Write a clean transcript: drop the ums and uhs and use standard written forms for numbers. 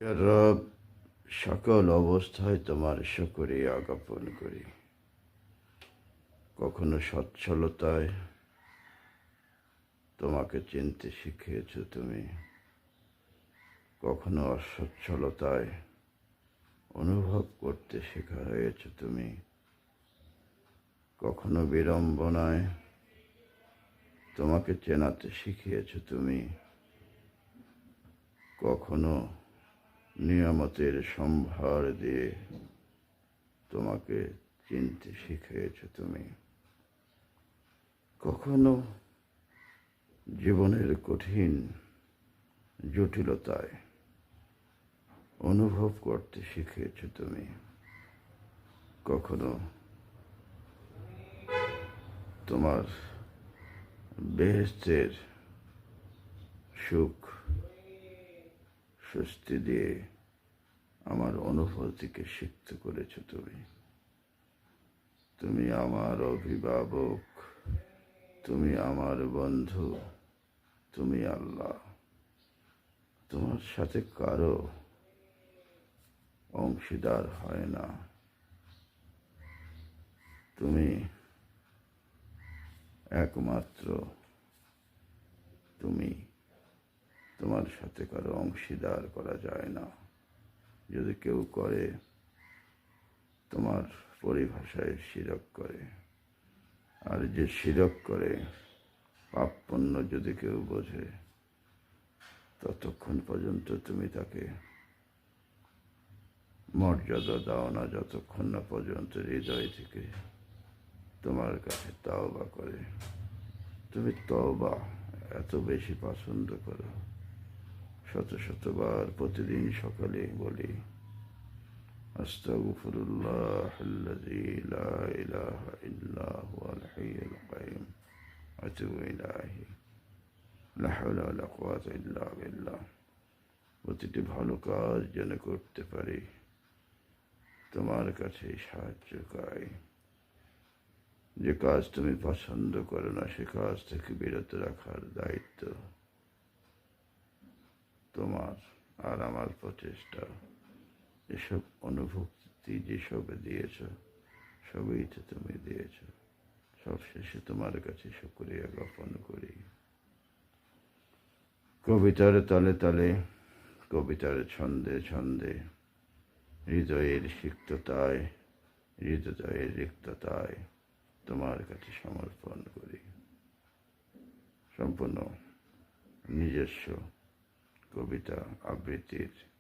রব, সকল অবস্থায় তোমার শুকরিয়া জ্ঞাপন করি। কখনো সচ্ছলতায় তোমাকে চিনতে শিখিয়েছ তুমি, কখনো অসচ্ছলতায় অনুভব করতে শেখা হয়েছ তুমি, কখনো বিড়ম্বনায় তোমাকে চেনাতে শিখিয়েছ তুমি, কখনো নিয়ামতের সম্ভার দিয়ে তোমাকে চিনতে শিখিয়েছ তুমি, কখনো জীবনের কঠিন জটিলতায় অনুভব করতে শিখিয়েছ তুমি, কখনো তোমার বেহেশতের সুখ স্বস্তি দিয়ে আমার অনুভূতিকে সিক্ত করেছ তুমি। তুমি আমার অভিভাবক, তুমি আমার বন্ধু, তুমি আল্লাহ। তোমার সাথে কারো অংশীদার হয় না। তুমি একমাত্র, তুমি, তোমার সাথে কারো অংশীদার করা যায় না। যদি কেউ করে, তোমার পরিভাষায় শিরক করে। আর যে শিরক করে, পাপ পুণ্য যদি কেউ বোঝে, ততক্ষণ পর্যন্ত তুমি তাকে মর্যাদা দাও না, যতক্ষণ না পর্যন্ত হৃদয় থেকে তোমার কাছে তওবা করে। তুমি তওবা এত বেশি পছন্দ করো, শত শতবার প্রতিদিন সকালে বলি, আস্তাগফিরুল্লাহাল্লাযী লা ইলাহা ইল্লা হুয়াল হাইয়ুল কাইয়্যুম ওয়া আতুবু ইলাইহি, লা হাওলা ওয়া লা কুওয়াতা ইল্লা বিল্লাহ। প্রতিটি ভালো কাজ যেন করতে পারি, তোমার কাছে সাহায্য চাই। যে কাজ তুমি পছন্দ করো না, সে কাজ থেকে বিরত রাখার দায়িত্ব তোমার। আর আমার প্রচেষ্টা, এসব অনুভূতি যেসব দিয়েছ, সবই তো তুমি দিয়েছ। সবশেষে তোমার কাছে শুকরিয়া জ্ঞাপন করি। কবিতার তালে তালে, কবিতার ছন্দে ছন্দে, হৃদয়ের সিক্ততায়, হৃদয়ের রিক্ততায় তোমার কাছে সমর্পণ করি। সম্পূর্ণ নিজস্ব কবিতা আবৃত্তির